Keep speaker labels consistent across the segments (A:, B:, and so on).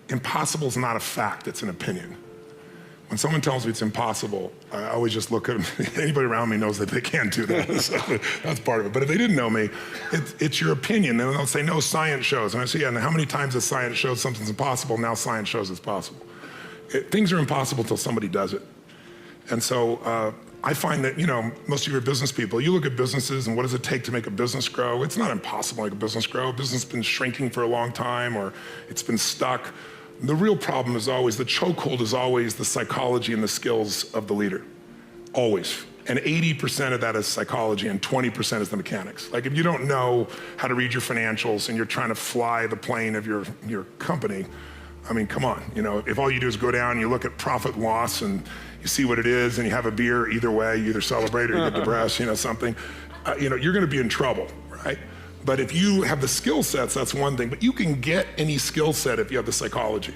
A: impossible is not a fact, it's an opinion. When someone tells me it's impossible, I always just look at them. Anybody around me knows that they can't do that. So that's part of it. But if they didn't know me, it's your opinion. And they'll say, no, science shows. And I say, yeah, and how many times has science showed something's impossible? Now science shows it's possible. Things are impossible until somebody does it. And so I find that, most of your business people, you look at businesses and what does it take to make a business grow? It's not impossible to make a business grow. A business has been shrinking for a long time, or it's been stuck. The real problem is always, the chokehold is always the psychology and the skills of the leader, always. And 80% of that is psychology and 20% is the mechanics. Like if you don't know how to read your financials and you're trying to fly the plane of your company, I mean, come on, if all you do is go down and you look at profit and loss and you see what it is and you have a beer, either way, you either celebrate or you get depressed, something, you're gonna be in trouble, right? But if you have the skill sets, that's one thing, but you can get any skill set if you have the psychology.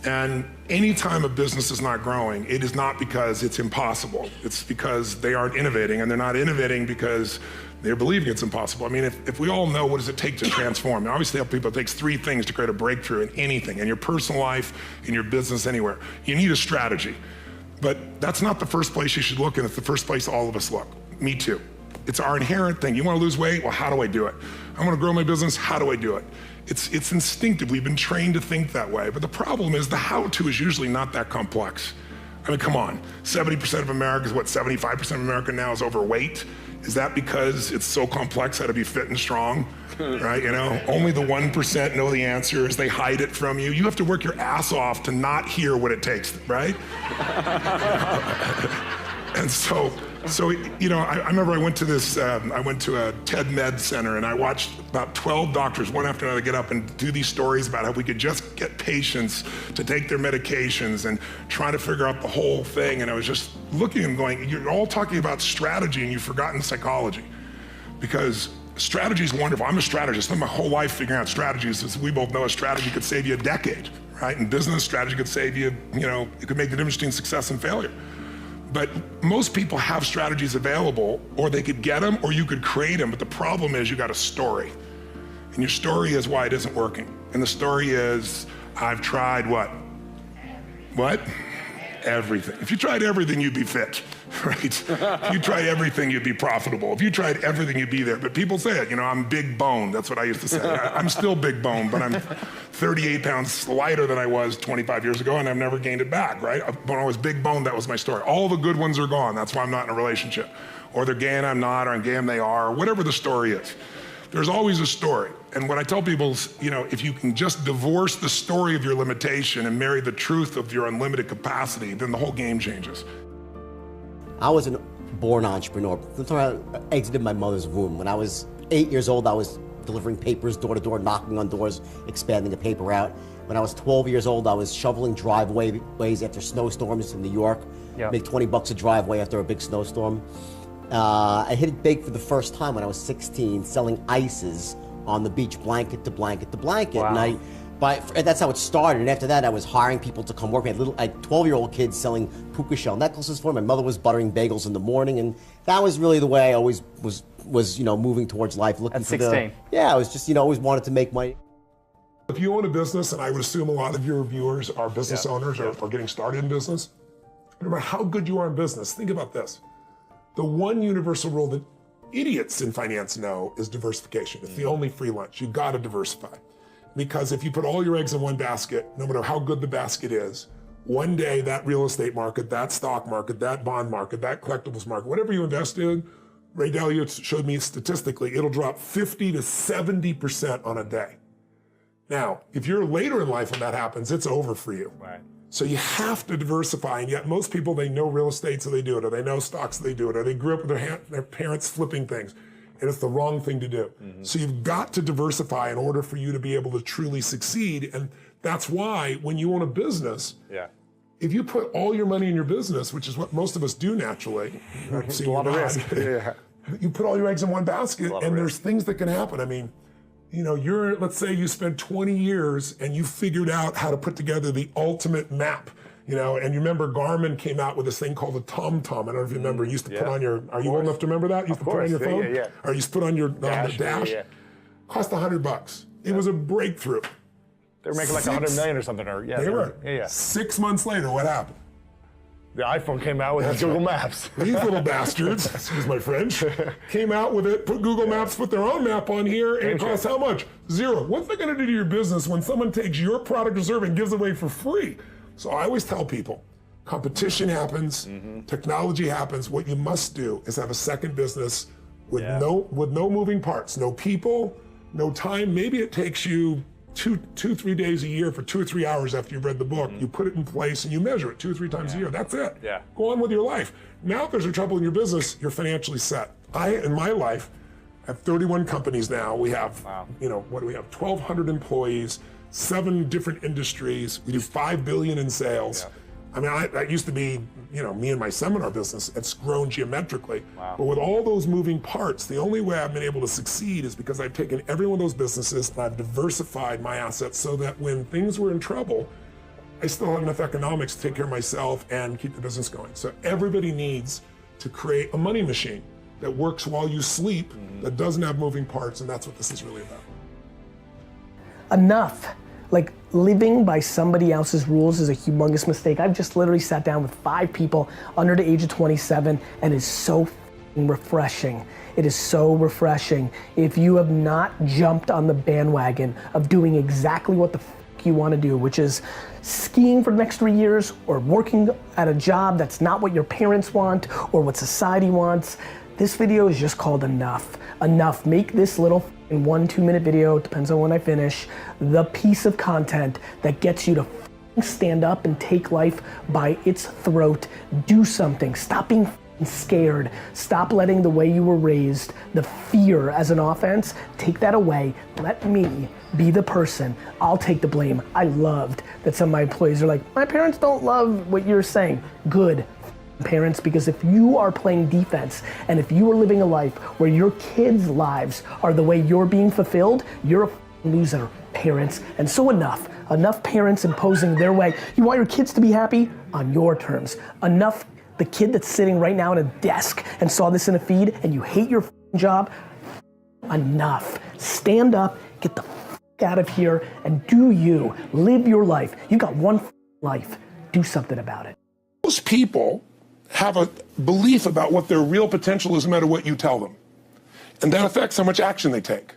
A: And anytime a business is not growing, it is not because it's impossible. It's because they aren't innovating, and they're not innovating because they're believing it's impossible. I mean, if we all know what does it take to transform, I always tell people it takes 3 things to create a breakthrough in anything, in your personal life, in your business, anywhere. You need a strategy. But that's not the first place you should look, and it's the first place all of us look. Me too. It's our inherent thing. You want to lose weight? Well, how do I do it? I want to grow my business? How do I do it? It's instinctive. We've been trained to think that way. But the problem is the how-to is usually not that complex. I mean, come on. 70% of America is 75% of America now is overweight. Is that because it's so complex how to be fit and strong? Right? Only the 1% know the answers. They hide it from you. You have to work your ass off to not hear what it takes, right? And so I remember I went to a TED Med Center and I watched about 12 doctors, one after another, get up and do these stories about how we could just get patients to take their medications and try to figure out the whole thing. And I was just looking and going, you're all talking about strategy and you've forgotten psychology. Because strategy is wonderful. I'm a strategist. I spent my whole life figuring out strategies. As we both know, a strategy could save you a decade, right? In business, strategy could save you, it could make the difference between success and failure. But most people have strategies available, or they could get them, or you could create them. But the problem is you got a story. And your story is why it isn't working. And the story is, I've tried what? What? Everything. If you tried everything, you'd be fit, right? If you tried everything, you'd be profitable. If you tried everything, you'd be there. But people say it, I'm big boned. That's what I used to say. I'm still big boned, but I'm 38 pounds lighter than I was 25 years ago, and I've never gained it back, right? When I was big boned, that was my story. All the good ones are gone. That's why I'm not in a relationship. Or they're gay and I'm not, or I'm gay and they are, or whatever the story is. There's always a story. And what I tell people is, if you can just divorce the story of your limitation and marry the truth of your unlimited capacity, then the whole game changes.
B: I was a born entrepreneur. I exited my mother's womb. When I was 8 years old, I was delivering papers door to door, knocking on doors, expanding the paper route. When I was 12 years old, I was shoveling driveways after snowstorms in New York. Yep. Make $20 a driveway after a big snowstorm. I hit it big for the first time when I was 16, selling ices on the beach, blanket to blanket to blanket.
C: Wow.
B: And that's how it started. And after that, I was hiring people to come work. We had 12-year-old kids selling puka shell necklaces for me. My mother was buttering bagels in the morning, and that was really the way I always was moving towards life, looking
C: at 16.
B: I was just always wanted to make money.
A: If you own a business, and I would assume a lot of your viewers are business owners or getting started in business, no matter how good you are in business, think about this. The one universal rule that idiots in finance know is diversification. It's the only free lunch. You gotta diversify. Because if you put all your eggs in one basket, no matter how good the basket is, one day that real estate market, that stock market, that bond market, that collectibles market, whatever you invest in, Ray Dalio showed me statistically, it'll drop 50 to 70% on a day. Now, if you're later in life when that happens, it's over for you.
C: Right.
A: So you have to diversify, and yet most people, they know real estate, so they do it, or they know stocks, so they do it, or they grew up with their parents flipping things, and it's the wrong thing to do. Mm-hmm. So you've got to diversify in order for you to be able to truly succeed, and that's why when you own a business, if you put all your money in your business, which is what most of us do naturally,
C: it's a lot of risk.
A: You put all your eggs in one basket, and there's things that can happen. I mean, let's say you spent 20 years and you figured out how to put together the ultimate map, and you remember Garmin came out with this thing called the TomTom. I don't know if you remember, you used to put on your, are you old enough to remember that? You used to put on your phone? Or you used to put on your dash? Cost $100. It was a breakthrough.
C: They were making like 100 million or something, or
A: They were.
C: Yeah.
A: 6 months later, what happened?
C: The iPhone came out with Google Maps.
A: These little bastards, excuse my French, came out with it, put Google Maps, put their own map on here, and it costs how much? Zero. What's that going to do to your business when someone takes your product or service and gives it away for free? So I always tell people, competition happens, technology happens. What you must do is have a second business with no moving parts, no people, no time. Maybe it takes you 3 days a year for 2 or 3 hours after you've read the book. You put it in place and you measure it 2 or 3 times a year. That's it.
C: Yeah.
A: Go on with your life. Now, if there's a trouble in your business, you're financially set. In my life, have 31 companies now. We have, what do we have? 1,200 employees, 7 different industries. We do $5 billion in sales. Yeah. I mean, that used to be, me and my seminar business. It's grown geometrically. Wow. But with all those moving parts, the only way I've been able to succeed is because I've taken every one of those businesses and I've diversified my assets so that when things were in trouble, I still have enough economics to take care of myself and keep the business going. So everybody needs to create a money machine that works while you sleep, that doesn't have moving parts, and that's what this is really about.
D: Enough. Like, living by somebody else's rules is a humongous mistake. I've just literally sat down with 5 people under the age of 27, and it's so refreshing. It is so refreshing. If you have not jumped on the bandwagon of doing exactly what the you want to do, which is skiing for the next 3 years, or working at a job that's not what your parents want or what society wants, this video is just called Enough. Enough. Make this little 1-2 minute video, depends on when I finish, the piece of content that gets you to stand up and take life by its throat. Do something. Stop being scared. Stop letting the way you were raised, the fear as an offense, take that away. Let me be the person. I'll take the blame. I loved that some of my employees are like, my parents don't love what you're saying. Good. Parents, because if you are playing defense and if you are living a life where your kids' lives are the way you're being fulfilled, you're a loser, parents. And so enough parents imposing their way. You want your kids to be happy on your terms. Enough the kid that's sitting right now at a desk and saw this in a feed and you hate your job. Enough. Stand up, get the out of here and do you. Live your life. You got one life. Do something about it.
A: Most people have a belief about what their real potential is no matter what you tell them. And that affects how much action they take.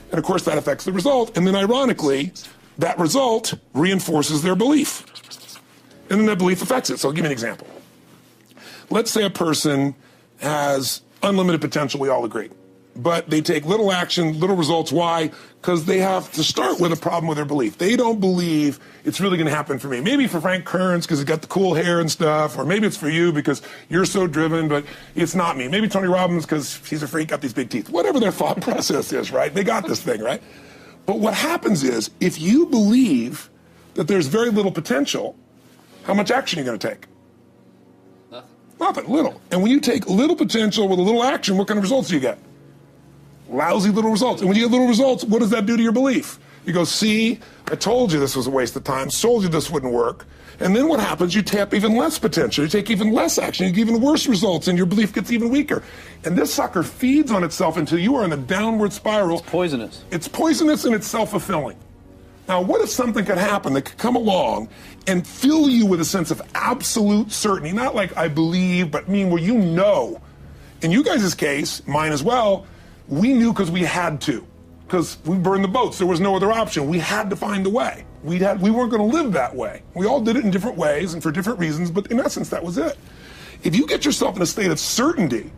A: And of course that affects the result. And then ironically, that result reinforces their belief. And then that belief affects it. So I'll give you an example. Let's say a person has unlimited potential, we all agree. But they take little action, little results. Why? Because they have to start with a problem with their belief. They don't believe it's really going to happen for me. Maybe for Frank Kearns because he's got the cool hair and stuff, or maybe it's for you because you're so driven, but it's not me. Maybe Tony Robbins because he's a freak, got these big teeth. Whatever their thought process is, right? They got this thing, right? But what happens is, if you believe that there's very little potential, how much action are you going to take? Nothing, little. And when you take little potential with a little action, what kind of results do you get? Lousy little results. And when you get little results, what does that do to your belief? You go, see, I told you this was a waste of time, told you this wouldn't work. And then what happens? You tap even less potential, you take even less action, you get even worse results, and your belief gets even weaker. And this sucker feeds on itself until you are in the downward spiral.
E: It's poisonous.
A: It's poisonous and it's self-fulfilling. Now, what if something could happen that could come along and fill you with a sense of absolute certainty? Not like I believe, but mean where you know. In you guys' case, mine as well, we knew because we had to. Because we burned the boats. There was no other option. We had to find a way. We weren't going to live that way. We all did it in different ways and for different reasons, but in essence, that was it. If you get yourself in a state of certainty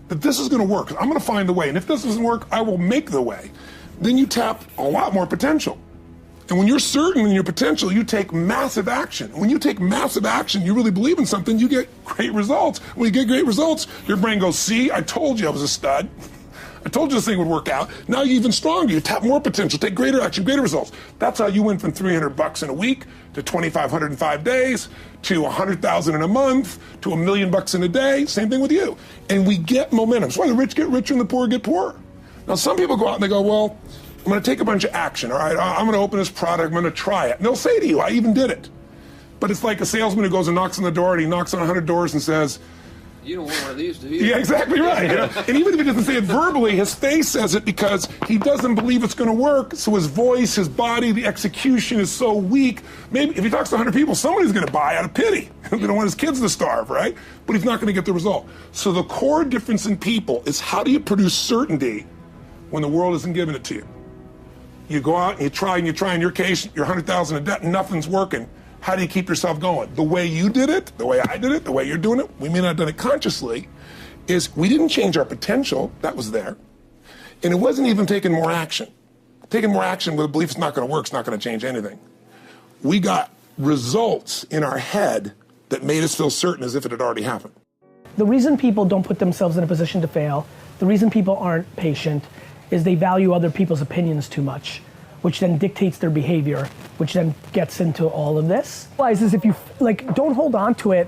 A: that this is going to work, I'm going to find the way, and if this doesn't work, I will make the way, then you tap a lot more potential. And when you're certain in your potential, you take massive action. When you take massive action, you really believe in something, you get great results. When you get great results, your brain goes, see, I told you I was a stud. I told you this thing would work out. Now you're even stronger. You tap more potential, take greater action, greater results. That's how you went from $300 in a week to $2,500 in 5 days to $100,000 in a month to $1 million in a day. Same thing with you. And we get momentum. That's why the rich get richer and the poor get poorer. Now some people go out and they go, well, I'm going to take a bunch of action. All right, I'm going to open this product. I'm going to try it. And they'll say to you, I even did it. But it's like a salesman who goes and knocks on the door and he knocks on 100 doors and says,
E: You don't want one of these, do you?
A: Yeah, exactly right. And even if he doesn't say it verbally, his face says it because he doesn't believe it's going to work. So his voice, his body, the execution is so weak. Maybe if he talks to 100 people, somebody's going to buy out of pity. They don't want his kids to starve, right? But he's not going to get the result. So the core difference in people is how do you produce certainty when the world isn't giving it to you? You go out and you try, in your case, you're 100,000 in debt and nothing's working. How do you keep yourself going? The way you did it, the way I did it, the way you're doing it, we may not have done it consciously, is we didn't change our potential, that was there. And it wasn't even taking more action. Taking more action with a belief it's not gonna work, it's not gonna change anything. We got results in our head that made us feel certain as if it had already happened.
D: The reason people don't put themselves in a position to fail, the reason people aren't patient, is they value other people's opinions too much, which then dictates their behavior, which then gets into all of this. Realize is if you, don't hold on to it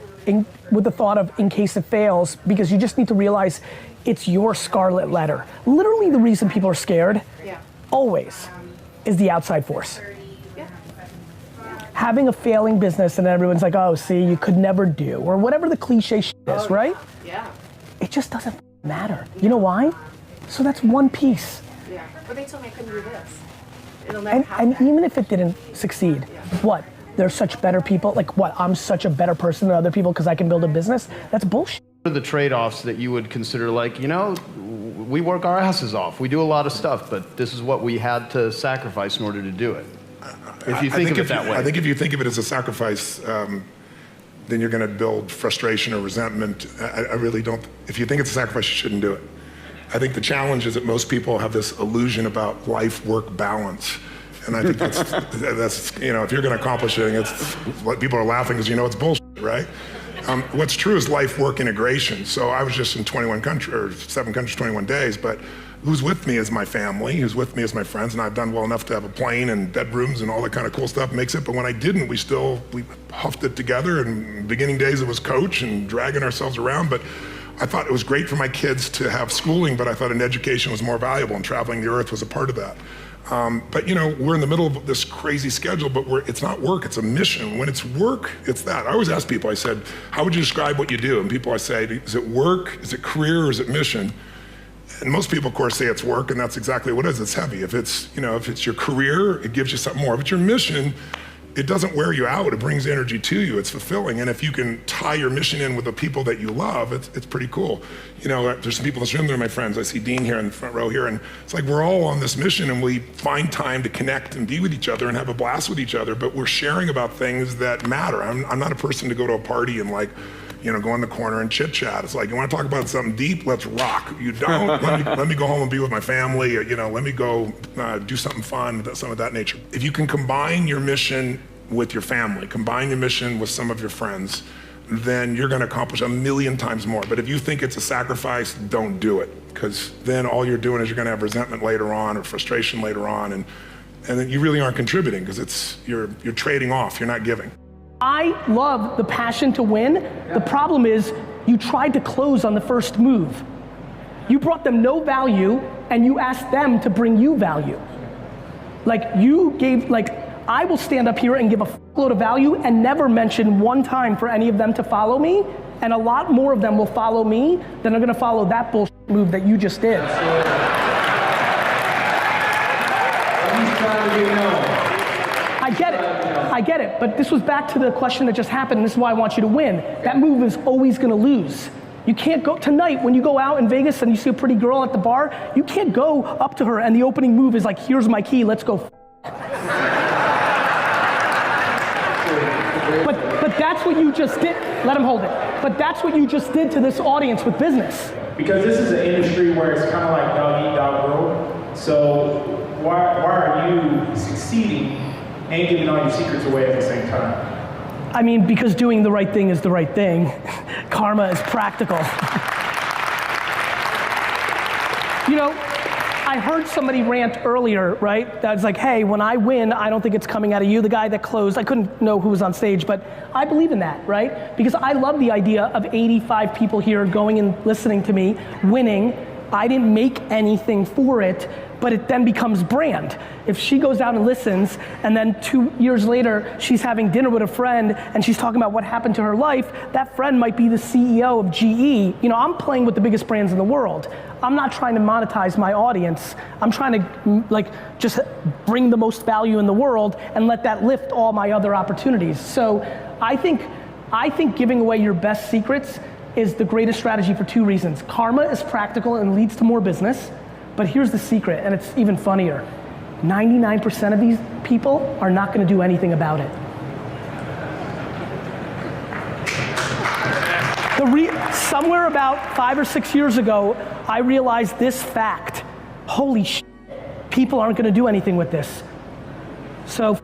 D: with the thought of in case it fails, because you just need to realize it's your scarlet letter. Literally the reason people are scared, always, is the outside force. Having a failing business and everyone's like, oh, see, you could never do, or whatever the cliche shit is, right?
F: Yeah.
D: It just doesn't matter. You know why? So that's one piece.
F: Yeah. But they told me I couldn't do this. It'll never
D: And
F: happen.
D: even if it didn't succeed, what? They're such better people? Like what? I'm such a better person than other people because I can build a business? That's bullshit.
G: What are the trade-offs that you would consider, like, we work our asses off. We do a lot of stuff, but this is what we had to sacrifice in order to do it. If you think of it that way.
A: I think if you think of it as a sacrifice, then you're going to build frustration or resentment. I really don't. If you think it's a sacrifice, you shouldn't do it. I think the challenge is that most people have this illusion about life-work balance. And I think that's if you're going to accomplish it, it's what people are laughing because it's bullshit, right? What's true is life-work integration. So I was just in 7 countries, 21 days, but who's with me is my family, who's with me is my friends, and I've done well enough to have a plane and bedrooms and all that kind of cool stuff makes it, but when I didn't, we huffed it together, and beginning days it was coach and dragging ourselves around, but I thought it was great for my kids to have schooling, but I thought an education was more valuable, and traveling the earth was a part of that. But we're in the middle of this crazy schedule, but it's not work, it's a mission. When it's work, it's that. I always ask people, I said, how would you describe what you do? And people, I say, is it work, is it career, or is it mission? And most people, of course, say it's work, and that's exactly what it is. It's heavy. If it's your career, it gives you something more. If it's your mission, it doesn't wear you out. It brings energy to you. It's fulfilling. And if you can tie your mission in with the people that you love, it's pretty cool. There's some people in this room that are my friends. I see Dean here in the front row here, and it's like we're all on this mission, and we find time to connect and be with each other and have a blast with each other, but we're sharing about things that matter. I'm not a person to go to a party and go in the corner and chit chat. It's like, you want to talk about something deep? Let's rock. You don't? let me go home and be with my family. Or, let me go do something fun, something of that nature. If you can combine your mission with your family, combine your mission with some of your friends, then you're going to accomplish 1,000,000 times more. But if you think it's a sacrifice, don't do it, because then all you're doing is you're going to have resentment later on or frustration later on, and then you really aren't contributing because you're trading off. You're not giving.
D: I love the passion to win. The problem is you tried to close on the first move. You brought them no value and you asked them to bring you value. I will stand up here and give a load of value and never mention one time for any of them to follow me, and a lot more of them will follow me than are gonna follow that bullshit move that you just did. I get it, but this was back to the question that just happened, and this is why I want you to win. That move is always gonna lose. You can't go, tonight when you go out in Vegas and you see a pretty girl at the bar, you can't go up to her and the opening move is like, here's my key, let's go. But that's what you just did. Let him hold it. But that's what you just did to this audience with business.
H: Because this is an industry where it's kind of like dog eat, dog world. So why are you succeeding and giving all your secrets away at the same time?
D: I mean, because doing the right thing is the right thing. Karma is practical. I heard somebody rant earlier, right? That was like, hey, when I win, I don't think it's coming out of you. The guy that closed, I couldn't know who was on stage, but I believe in that, right? Because I love the idea of 85 people here going and listening to me, winning. I didn't make anything for it, but it then becomes brand. If she goes out and listens, and then 2 years later, she's having dinner with a friend, and she's talking about what happened to her life, that friend might be the CEO of GE. You know, I'm playing with the biggest brands in the world. I'm not trying to monetize my audience. I'm trying to just bring the most value in the world and let that lift all my other opportunities. So I think giving away your best secrets is the greatest strategy for 2 reasons. Karma is practical and leads to more business, but here's the secret, and it's even funnier. 99% of these people are not gonna do anything about it. Somewhere about 5 or 6 years ago, I realized this fact. Holy shit, people aren't gonna do anything with this. So,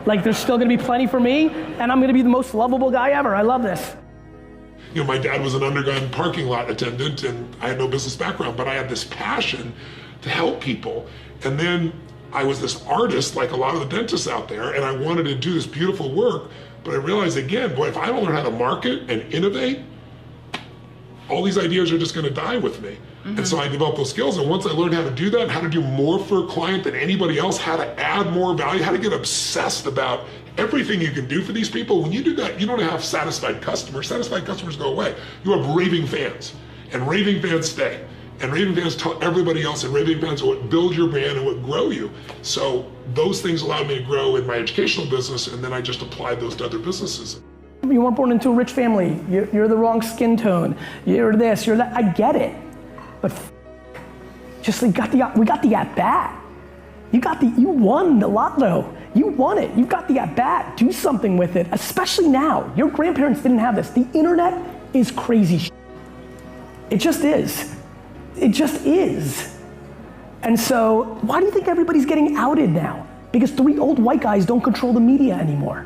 D: there's still gonna be plenty for me, and I'm gonna be the most lovable guy ever. I love this.
A: You know, my dad was an underground parking lot attendant, and I had no business background, but I had this passion to help people. And then I was this artist, like a lot of the dentists out there, and I wanted to do this beautiful work, but I realized again, boy, if I don't learn how to market and innovate, all these ideas are just gonna die with me. And so I developed those skills, and once I learned how to do that, how to do more for a client than anybody else, how to add more value, how to get obsessed about everything you can do for these people, when you do that, you don't have satisfied customers. Satisfied customers go away. You have raving fans, and raving fans stay. And raving fans tell everybody else, and raving fans are what build your brand and what grow you. So those things allowed me to grow in my educational business, and then I just applied those to other businesses.
D: You weren't born into a rich family. You're the wrong skin tone. You're this, you're that. I get it. But we got the at bat. You won the lotto. You won it. You got the at bat. Do something with it, especially now. Your grandparents didn't have this. The internet is crazy shit. It just is. It just is. And so, why do you think everybody's getting outed now? Because 3 old white guys don't control the media anymore.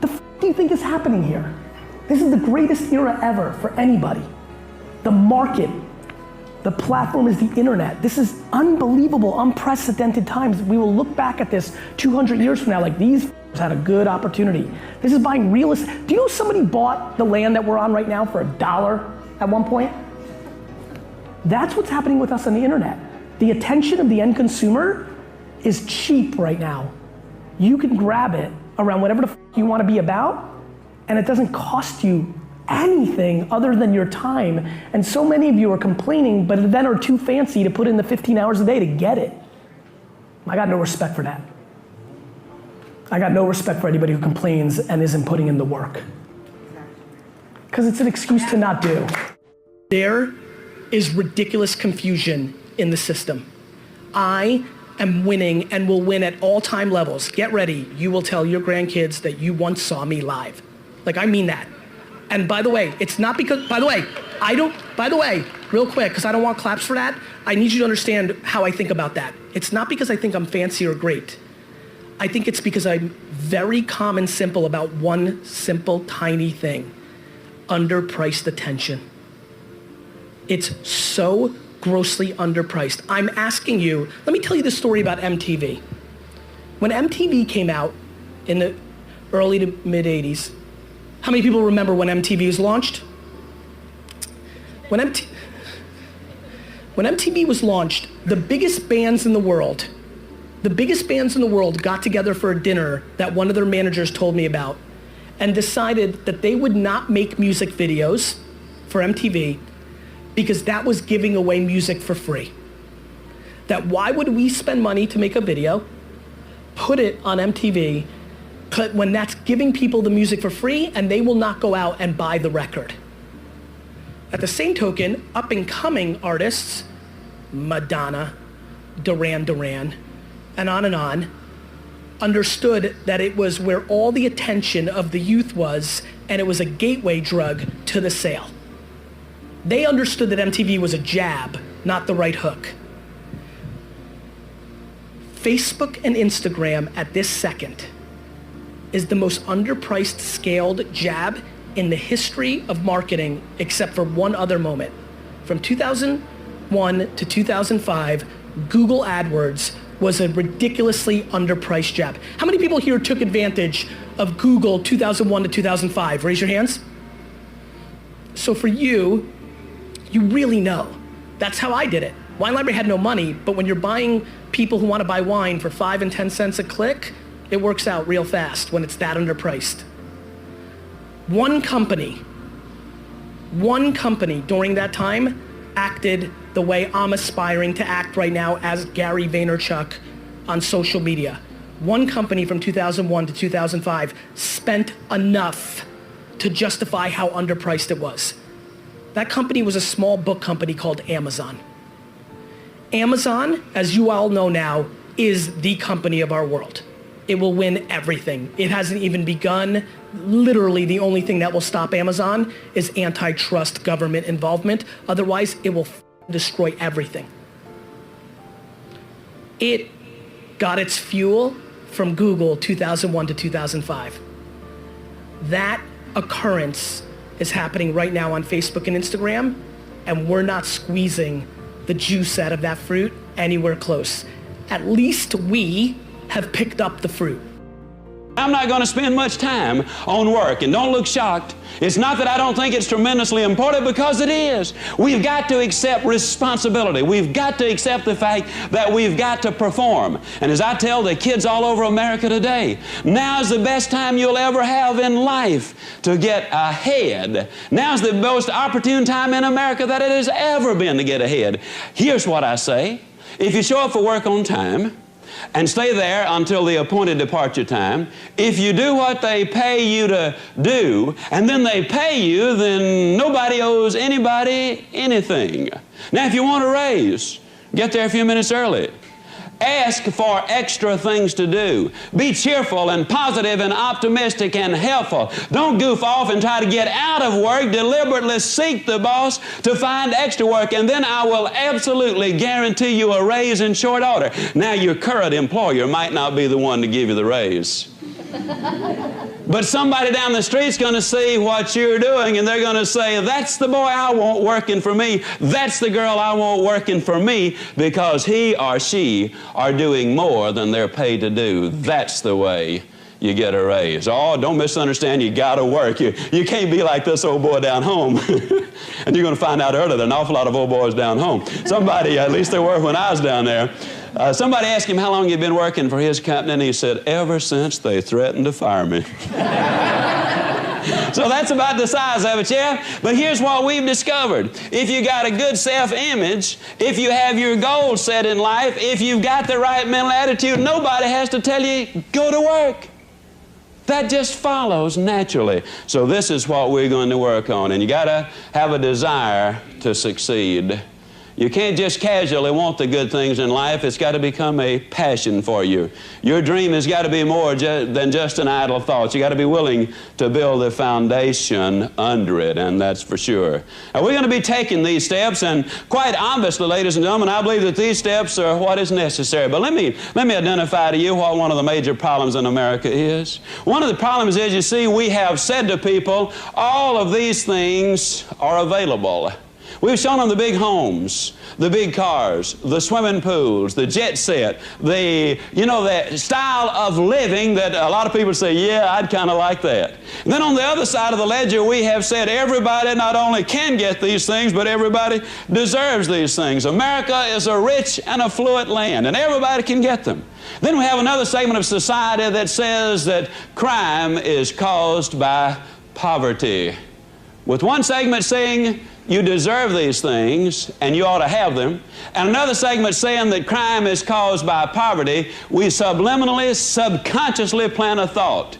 D: The f do you think is happening here? This is the greatest era ever for anybody. The market, the platform is the internet. This is unbelievable, unprecedented times. We will look back at this 200 years from now like these had a good opportunity. This is buying real estate. Do you know somebody bought the land that we're on right now for $1 at one point? That's what's happening with us on the internet. The attention of the end consumer is cheap right now. You can grab it around whatever the f you want to be about, and it doesn't cost you anything other than your time. And so many of you are complaining, but then are too fancy to put in the 15 hours a day to get it. I got no respect for that. I got no respect for anybody who complains and isn't putting in the work. Because it's an excuse to not do. There is ridiculous confusion in the system. I am winning and will win at all time levels. Get ready, you will tell your grandkids that you once saw me live. I mean that. And by the way, it's not because, by the way, real quick, because I don't want claps for that, I need you to understand how I think about that. It's not because I think I'm fancy or great. I think it's because I'm very calm and simple about one simple, tiny thing. Underpriced attention. It's so grossly underpriced. I'm asking you, let me tell you the story about MTV. When MTV came out in the early to mid 80s, how many people remember when MTV was launched? When MTV was launched, the biggest bands in the world got together for a dinner that one of their managers told me about and decided that they would not make music videos for MTV because that was giving away music for free. That why would we spend money to make a video, put it on MTV, when that's giving people the music for free and they will not go out and buy the record. At the same token, up and coming artists, Madonna, Duran Duran, and on, understood that it was where all the attention of the youth was, and it was a gateway drug to the sale. They understood that MTV was a jab, not the right hook. Facebook and Instagram at this second is the most underpriced scaled jab in the history of marketing, except for one other moment. From 2001 to 2005, Google AdWords was a ridiculously underpriced jab. How many people here took advantage of Google 2001 to 2005? Raise your hands. So for you, you really know. That's how I did it. Wine Library had no money, but when you're buying people who want to buy wine for 5 and 10 cents a click, it works out real fast when it's that underpriced. One company during that time acted the way I'm aspiring to act right now as Gary Vaynerchuk on social media. One company from 2001 to 2005 spent enough to justify how underpriced it was. That company was a small book company called Amazon. Amazon, as you all know now, is the company of our world. It will win everything. It hasn't even begun. Literally, the only thing that will stop Amazon is antitrust government involvement. Otherwise, it will destroy everything. It got its fuel from Google 2001 to 2005. That occurrence is happening right now on Facebook and Instagram, and we're not squeezing the juice out of that fruit anywhere close. At least we have picked up the fruit.
E: I'm not going to spend much time on work, and don't look shocked. It's not that I don't think it's tremendously important, because it is. We've got to accept responsibility. We've got to accept the fact that we've got to perform. And as I tell the kids all over America today, now's the best time you'll ever have in life to get ahead. Now's the most opportune time in America that it has ever been to get ahead. Here's what I say. If you show up for work on time, and stay there until the appointed departure time, if you do what they pay you to do, and then they pay you, then nobody owes anybody anything. Now, if you want a raise, get there a few minutes early. Ask for extra things to do. Be cheerful and positive and optimistic and helpful. Don't goof off and try to get out of work. Deliberately seek the boss to find extra work, and then I will absolutely guarantee you a raise in short order. Now, your current employer might not be the one to give you the raise. But somebody down the street's going to see what you're doing, and they're going to say, that's the boy I want working for me. That's the girl I want working for me, because he or she are doing more than they're paid to do. That's the way you get a raise. Oh, don't misunderstand, you got to work. You can't be like this old boy down home. And you're going to find out earlier, there are an awful lot of old boys down home. Somebody, at least there were when I was down there, somebody asked him how long he'd been working for his company, and he said, ever since they threatened to fire me. So that's about the size of it, yeah? But here's what we've discovered. If you got a good self-image, if you have your goals set in life, if you've got the right mental attitude, nobody has to tell you, go to work. That just follows naturally. So this is what we're going to work on, and you got to have a desire to succeed. You can't just casually want the good things in life. It's got to become a passion for you. Your dream has got to be more than just an idle thought. You got to be willing to build the foundation under it, and that's for sure. Now, we're going to be taking these steps, and quite obviously, ladies and gentlemen, I believe that these steps are what is necessary. But let me identify to you what one of the major problems in America is. One of the problems is, you see, we have said to people, all of these things are available. We've shown them the big homes, the big cars, the swimming pools, the jet set, the style of living that a lot of people say, yeah, I'd kind of like that. And then on the other side of the ledger, we have said everybody not only can get these things, but everybody deserves these things. America is a rich and affluent land, and everybody can get them. Then we have another segment of society that says that crime is caused by poverty, with one segment saying you deserve these things and you ought to have them, and another segment saying that crime is caused by poverty. We subliminally, subconsciously plant a thought.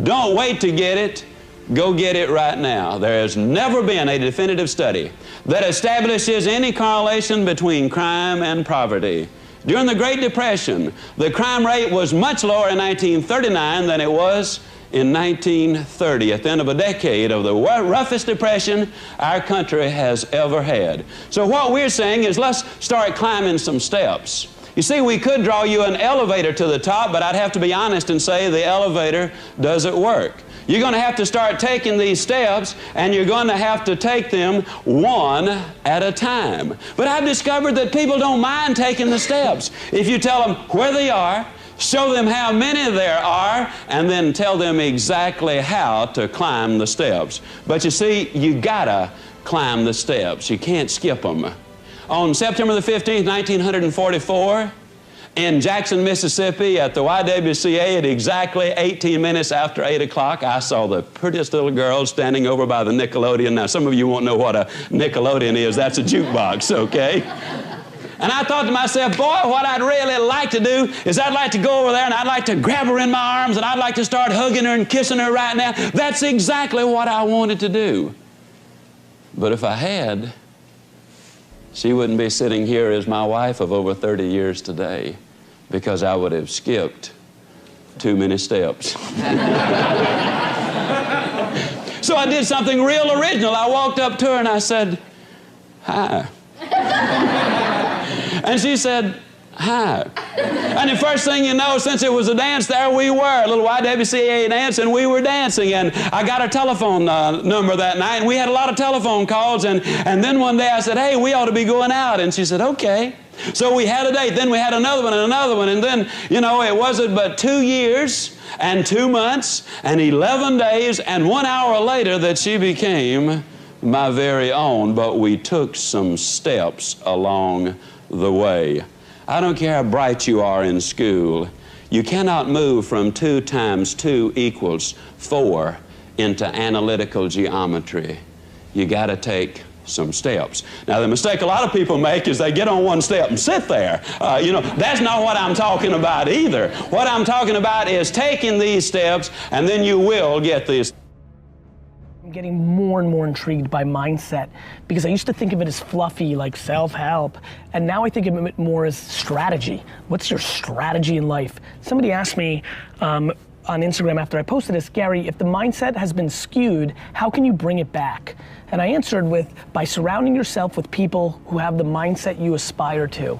E: Don't wait to get it. Go get it right now. There has never been a definitive study that establishes any correlation between crime and poverty. During the Great Depression, the crime rate was much lower in 1939 than it was in 1930, at the end of a decade of the roughest depression our country has ever had. So what we're saying is, let's start climbing some steps. You see, we could draw you an elevator to the top, but I'd have to be honest and say the elevator doesn't work. You're going to have to start taking these steps, and you're going to have to take them one at a time. But I've discovered that people don't mind taking the steps. If you tell them where they are, show them how many there are, and then tell them exactly how to climb the steps. But you see, you gotta climb the steps. You can't skip them. on September the 15th, 1944, in Jackson, Mississippi, at the YWCA at exactly 18 minutes after 8 o'clock, I saw the prettiest little girl standing over by the Nickelodeon. Now, some of you won't know what a Nickelodeon is. That's a jukebox, okay? And I thought to myself, boy, what I'd really like to do is I'd like to go over there and I'd like to grab her in my arms and I'd like to start hugging her and kissing her right now. That's exactly what I wanted to do. But if I had, she wouldn't be sitting here as my wife of over 30 years today, because I would have skipped too many steps. So I did something real original. I walked up to her and I said, "Hi." And she said, "Hi." And the first thing you know, since it was a dance, there we were, a little YWCA dance, and we were dancing. And I got her telephone number that night, and we had a lot of telephone calls. And then one day I said, "Hey, we ought to be going out." And she said, "Okay." So we had a date, then we had another one and another one, and then, you know, it wasn't but 2 years and 2 months and 11 days and 1 hour later that she became my very own, but we took some steps along the way. I don't care how bright you are in school, you cannot move from 2 times 2 equals 4 into analytical geometry. You got to take some steps. Now, the mistake a lot of people make is they get on one step and sit there. You know, that's not what I'm talking about either. What I'm talking about is taking these steps, and then you will get these.
D: I'm getting more and more intrigued by mindset, because I used to think of it as fluffy, like self-help, and now I think of it more as strategy. What's your strategy in life? Somebody asked me on Instagram after I posted this, "Gary, if the mindset has been skewed, how can you bring it back?" And I answered with, by surrounding yourself with people who have the mindset you aspire to.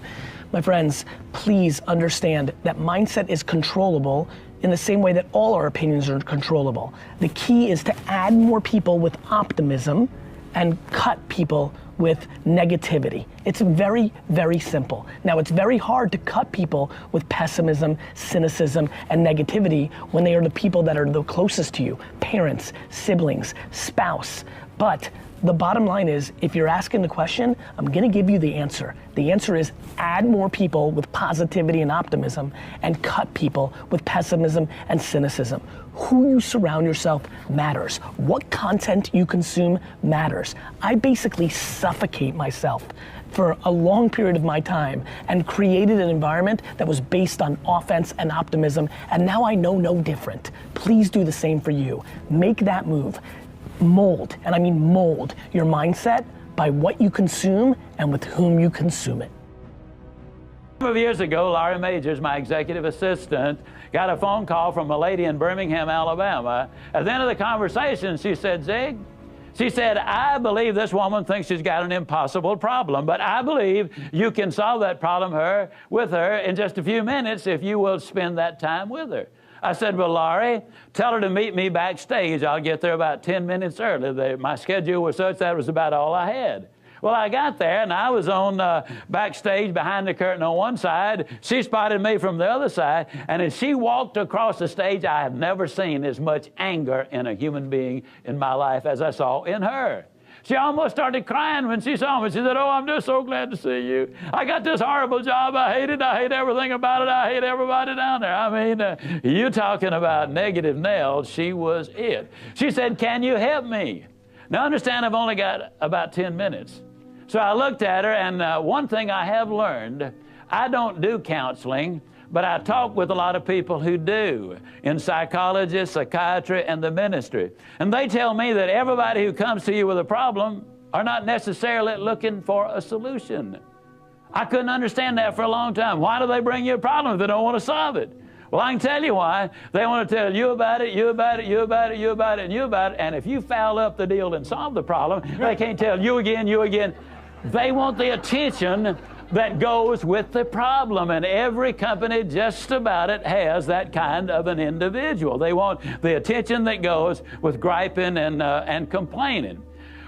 D: My friends, please understand that mindset is controllable in the same way that all our opinions are controllable. The key is to add more people with optimism and cut people with negativity. It's very, very simple. Now, it's very hard to cut people with pessimism, cynicism, and negativity when they are the people that are the closest to you, parents, siblings, spouse. But the bottom line is, if you're asking the question, I'm gonna give you the answer. The answer is add more people with positivity and optimism and cut people with pessimism and cynicism. Who you surround yourself matters. What content you consume matters. I basically suffocate myself for a long period of my time and created an environment that was based on offense and optimism, and now I know no different. Please do the same for you. Make that move. Mold, and I mean mold, your mindset by what you consume and with whom you consume it.
E: A couple of years ago, Laurie Majors, my executive assistant, got a phone call from a lady in Birmingham, Alabama. At the end of the conversation, she said, "Zig," she said, "I believe this woman thinks she's got an impossible problem, but I believe you can solve that problem with her in just a few minutes if you will spend that time with her." I said, "Well, Laurie, tell her to meet me backstage. I'll get there about 10 minutes early." My schedule was such that was about all I had. Well, I got there, and I was on backstage behind the curtain on one side. She spotted me from the other side, and as she walked across the stage, I have never seen as much anger in a human being in my life as I saw in her. She almost started crying when she saw me. She said, "Oh, I'm just so glad to see you. I got this horrible job. I hate it. I hate everything about it. I hate everybody down there." I mean, you talking about negative nails, she was it. She said, "Can you help me?" Now, understand, I've only got about 10 minutes. So I looked at her, and one thing I have learned, I don't do counseling, but I talk with a lot of people who do, in psychology, psychiatry, and the ministry. And they tell me that everybody who comes to you with a problem are not necessarily looking for a solution. I couldn't understand that for a long time. Why do they bring you a problem if they don't want to solve it? Well, I can tell you why. They want to tell you about it, you about it, you about it, you about it, and you about it. And if you foul up the deal and solve the problem, they can't tell you again, you again. They want the attention that goes with the problem, and every company just about it has that kind of an individual. They want the attention that goes with griping and complaining.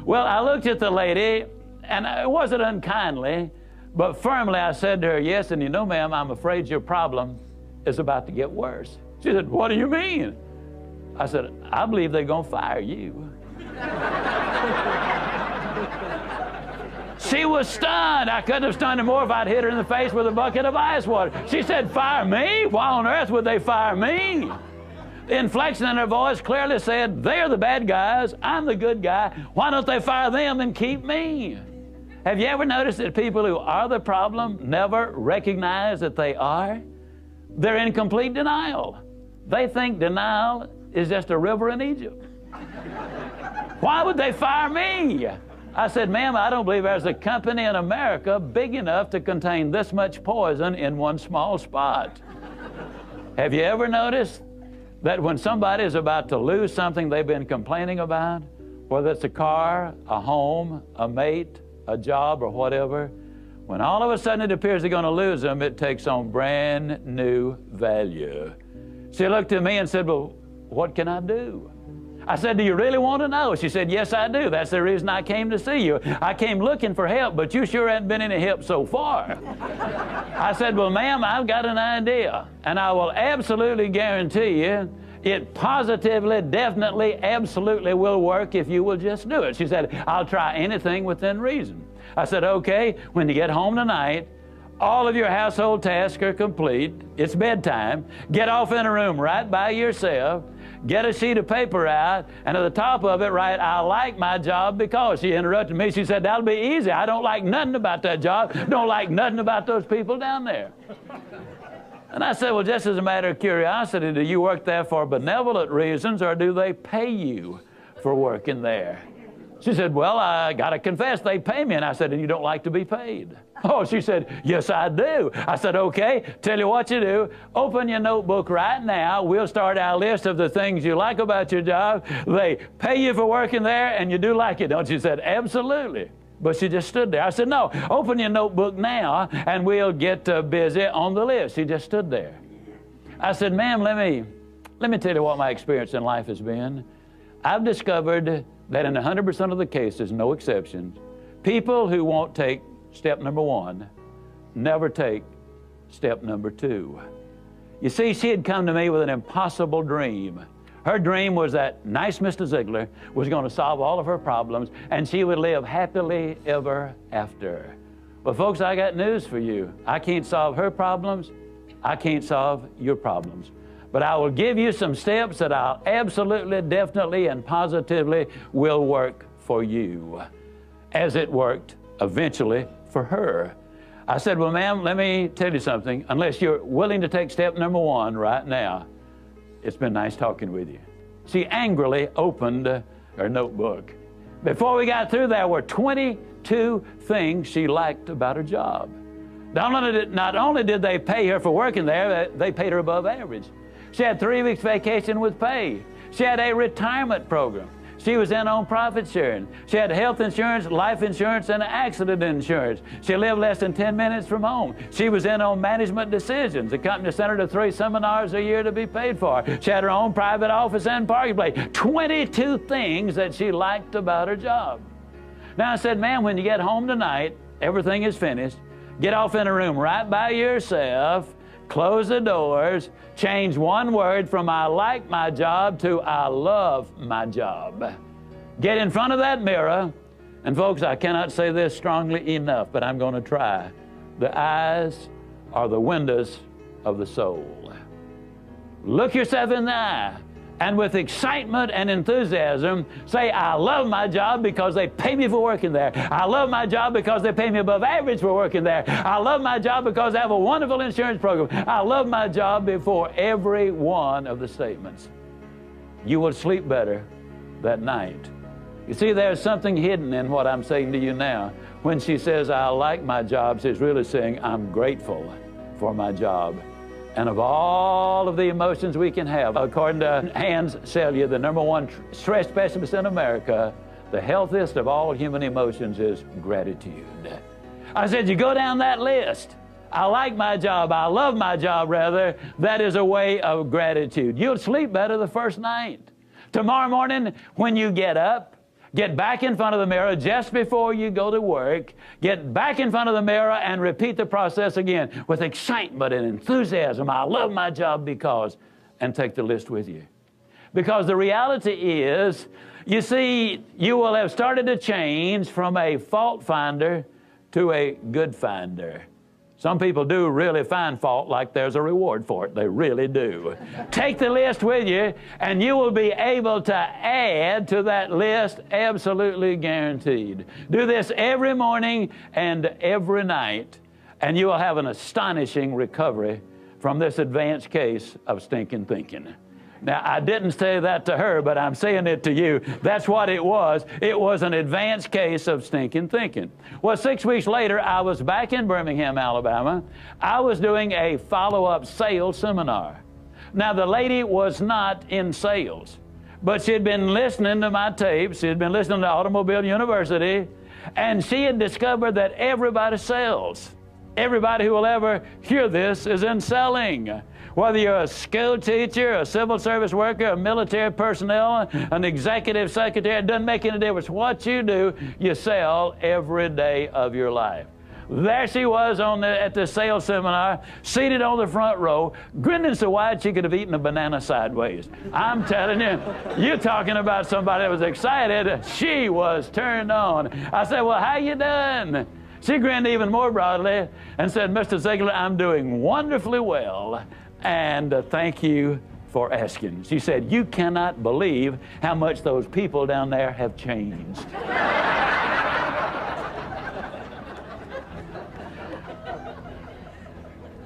E: Well, I looked at the lady, and it wasn't unkindly, but firmly I said to her, "Yes, and you know, ma'am, I'm afraid your problem is about to get worse." She said, "What do you mean?" I said, "I believe they're going to fire you." She was stunned. I couldn't have stunned her more if I'd hit her in the face with a bucket of ice water. She said, fire me? Why on earth would they fire me? The inflection in her voice clearly said, they're the bad guys, I'm the good guy. Why don't they fire them and keep me? Have you ever noticed that people who are the problem never recognize that they are? They're in complete denial. They think denial is just a river in Egypt. Why would they fire me? I said, ma'am, I don't believe there's a company in America big enough to contain this much poison in one small spot. Have you ever noticed that when somebody is about to lose something they've been complaining about, whether it's a car, a home, a mate, a job, or whatever, when all of a sudden it appears they're going to lose them, it takes on brand new value. She looked at me and said, well, what can I do? I said, do you really want to know? She said, yes, I do. That's the reason I came to see you. I came looking for help, but you sure haven't been any help so far. I said, well, ma'am, I've got an idea, and I will absolutely guarantee you it positively, definitely, absolutely will work if you will just do it. She said, I'll try anything within reason. I said, okay, when you get home tonight, all of your household tasks are complete. It's bedtime. Get off in a room right by yourself. Get a sheet of paper out, and at the top of it write, I like my job because. She interrupted me. She said, that'll be easy. I don't like nothing about that job. Don't like nothing about those people down there. And I said, well, just as a matter of curiosity, do you work there for benevolent reasons, or do they pay you for working there? She said, well, I got to confess, they pay me. And I said, and you don't like to be paid? Oh, she said, yes, I do. I said, okay, tell you what you do. Open your notebook right now. We'll start our list of the things you like about your job. They pay you for working there, and you do like it, don't you? She said, absolutely. But she just stood there. I said, no, open your notebook now, and we'll get busy on the list. She just stood there. I said, ma'am, let me tell you what my experience in life has been. I've discovered that in 100% of the cases, no exceptions, people who won't take step number one never take step number two. You see, she had come to me with an impossible dream. Her dream was that nice Mr. Ziegler was going to solve all of her problems, and she would live happily ever after. Well, folks, I got news for you. I can't solve her problems. I can't solve your problems. But I will give you some steps that I'll absolutely, definitely, and positively will work for you, as it worked eventually for her. I said, well, ma'am, let me tell you something. Unless you're willing to take step number one right now, it's been nice talking with you. She angrily opened her notebook. Before we got through, there were 22 things she liked about her job. Not only did they pay her for working there, they paid her above average. She had 3 weeks vacation with pay. She had a retirement program. She was in on profit sharing. She had health insurance, life insurance, and accident insurance. She lived less than 10 minutes from home. She was in on management decisions. The company sent her to 3 seminars a year to be paid for. She had her own private office and parking place. 22 things that she liked about her job. Now I said, ma'am, when you get home tonight, everything is finished. Get off in a room right by yourself. Close the doors, change one word from I like my job to I love my job. Get in front of that mirror, and folks, I cannot say this strongly enough, but I'm going to try. The eyes are the windows of the soul. Look yourself in the eye, and with excitement and enthusiasm, say, I love my job because they pay me for working there. I love my job because they pay me above average for working there. I love my job because I have a wonderful insurance program. I love my job before every one of the statements. You will sleep better that night. You see, there's something hidden in what I'm saying to you now. When she says, I like my job, she's really saying, I'm grateful for my job. And of all of the emotions we can have, according to Hans Selye, the #1 stress specialist in America, the healthiest of all human emotions is gratitude. I said, you go down that list. I like my job. I love my job, rather. That is a way of gratitude. You'll sleep better the first night. Tomorrow morning, when you get up, get back in front of the mirror just before you go to work. Get back in front of the mirror and repeat the process again with excitement and enthusiasm. I love my job because, and take the list with you. Because the reality is, you see, you will have started to change from a fault finder
I: to a good finder. Some people do really find fault like there's a reward for it. They really do. Take the list with you, and you will be able to add to that list, absolutely guaranteed. Do this every morning and every night, and you will have an astonishing recovery from this advanced case of stinking thinking. Now, I didn't say that to her, but I'm saying it to you. That's what it was. It was an advanced case of stinking thinking. Well, 6 weeks later, I was back in Birmingham, Alabama. I was doing a follow-up sales seminar. Now, the lady was not in sales, but she had been listening to my tapes. She had been listening to Automobile University, and she had discovered that everybody sells. Everybody who will ever hear this is in selling. Whether you're a school teacher, a civil service worker, a military personnel, an executive secretary, it doesn't make any difference what you do, you sell every day of your life. There she was at the sales seminar, seated on the front row, grinning so wide she could have eaten a banana sideways. I'm telling you, you're talking about somebody that was excited. She was turned on. I said, well, how you doing? She grinned even more broadly and said, Mr. Ziegler, I'm doing wonderfully well, and thank you for asking. She said, you cannot believe how much those people down there have changed.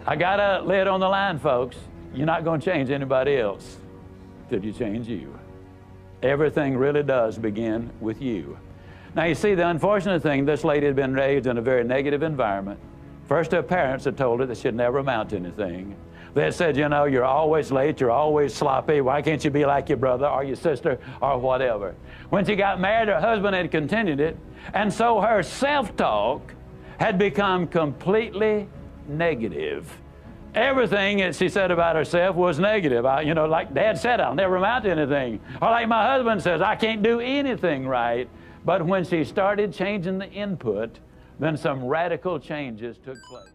I: I got a lid on the line, folks. You're not going to change anybody else till you change you. Everything really does begin with you. Now, you see, the unfortunate thing, this lady had been raised in a very negative environment. First, her parents had told her that she'd never amount to anything. They had said, you know, you're always late, you're always sloppy, why can't you be like your brother or your sister or whatever? When she got married, her husband had continued it, and so her self-talk had become completely negative. Everything that she said about herself was negative. You know, like Dad said, I'll never amount to anything. Or like my husband says, I can't do anything right. But when she started changing the input, then some radical changes took place.